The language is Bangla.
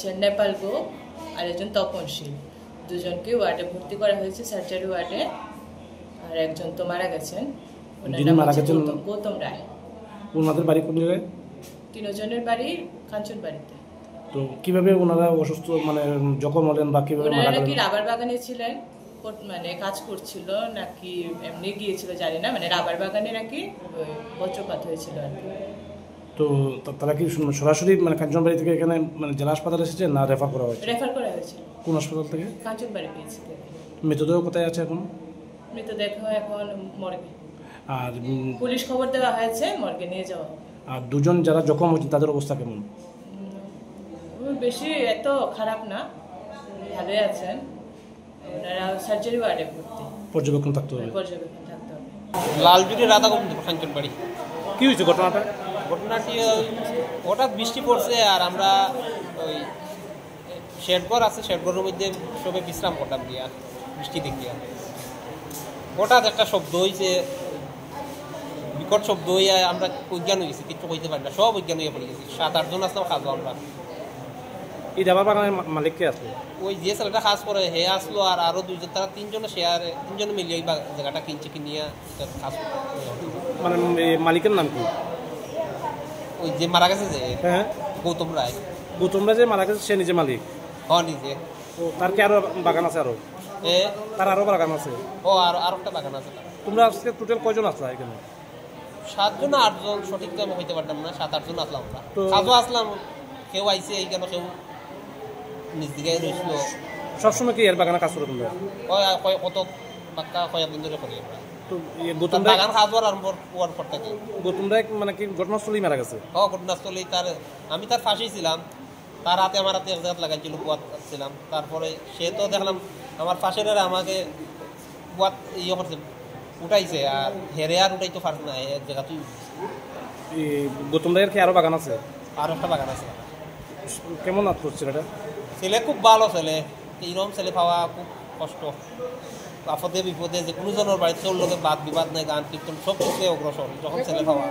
হচ্ছেন নেপাল গো আর একজন তপনশীল, দুজনকে ওয়ার্ডে ভর্তি করা হয়েছে, সার্জারি ওয়ার্ডে। আর একজন তো মারা গেছেন, গৌতম রায়। ওনাদের বাড়ি কোন জায়গায়? তিনজনের বাড়ি কাঞ্চন বাড়িতে। তো কিভাবে ওনারা অসুস্থ মানে জখম হলেন বা কিভাবে মারা গেলেন? নাকি রাবার বাগানে ছিলেন, মানে কাজ করছিল নাকি এমনি গিয়েছিল জানি না, মানে রাবার বাগানে নাকি বজ্রপাত হয়েছিল আর কি। তো তারা কি সরাসরি মানে কাঞ্চনবাড়ি থেকে এখানে মানে জেলা হাসপাতালে এসেছে না রেফার করা হয়েছে? রেফার করা হয়েছে। কোন হাসপাতাল থেকে? কাঞ্চনবাড়ি পেয়েছে। মৃতদেহ কোথায় আছে এখন? মৃতদেহ এখন মর্গে। আর পুলিশ খবর দেওয়া হয়েছে, মর্গে নিয়ে যাওয়া। আর দুজন যারা জখম হয়েছে তাদের অবস্থা কেমন? বেশি এত খারাপ না, ভালোই আছেন। ওনারা সার্জারি ওয়ার্ডে ভর্তি। পর্যবেক্ষণ থাকতে হবে। পর্যবেক্ষণ থাকতে হবে। লালজুড়ি রাধা গোবিন্দ কাঞ্চনবাড়ি। কি হয়েছে ঘটনাটা? ঘটনাটি হঠাৎ বৃষ্টি পড়ছে আর আমরা ওই শেডঘর আছে, শেডঘরের মধ্যে সবে বিশ্রাম করতাম দিয়া বৃষ্টি দেখিয়া। হঠাৎ একটা শব্দ হয়েছে, বিকট শব্দ হইয়া আমরা অজ্ঞান হয়ে গেছি, কিছু কইতে পারি না, সব অজ্ঞান হয়ে পড়ে গেছি। 7-8 জন আসলাম খাবো আমরা। এই রাবার বাগানের মালিক কে আসলো? ওই যে ছেলেটা কাজ করে হে আসলো আর আরো দুইজন, তারা তিনজনে শেয়ারে, তিনজনে মিলিয়ে এই জায়গাটা কিনিয়া কাজ মানে মালিকের নাম কি? ওই যে মারা গেছে যে হ্যাঁ গৌতম রায়। গৌতম রায় যে মারা গেছে সে নিজে মালিক? নিজে। ও তার কি আরো বাগান আছে? আরো তার আরো বাগান আছে? আর একটা বাগান আছে। তোমরা আজকে টোটাল কয়জন আসলা এখানে? 7 জন 8 জন, সঠিক তো আমি হইতে পারতাম না, 7-8 জন আসলাম আমরা। কাজও আসলাম, কেউ আইসে এইখানে, কেউ নিজ দিকে রয়েছিল। সবসময় কি এর বাগানে কাজ করো তোমরা? কত বাক্কা কয়েকদিন ধরে করি আমরা। তো গৌতম বাগান কাজ আরম্ভ হওয়ার পর থেকে গৌতম রায় মানে কি ঘটনাস্থলেই মারা গেছে? ঘটনাস্থলেই আমি তার ফাঁসি ছিলাম, তার হাতে আমার হাতে এক জায়গা লাগাইছিল, বুয়াত ছিলাম। তারপরে সে তো দেখলাম আমার ফাঁসের আমাকে বুয়াত ইয়ে করছে, উঠাইছে, আর হেরে আর উঠাইতে পারছে না, এক জায়গা তুই। গৌতম রায়ের কি আরো বাগান আছে? আর একটা বাগান আছে। কেমন আত্ম ছেলেটা? ছেলে খুব ভালো ছেলে, এইরকম ছেলে পাওয়া খুব কষ্ট। আপদে বিপদে যে কোনো জনের বাড়িতে ওর লোকের বাদ বিবাদ নাই, গান কীর্তন সব কিছু অগ্রসর, যখন ছেলে পাওয়া।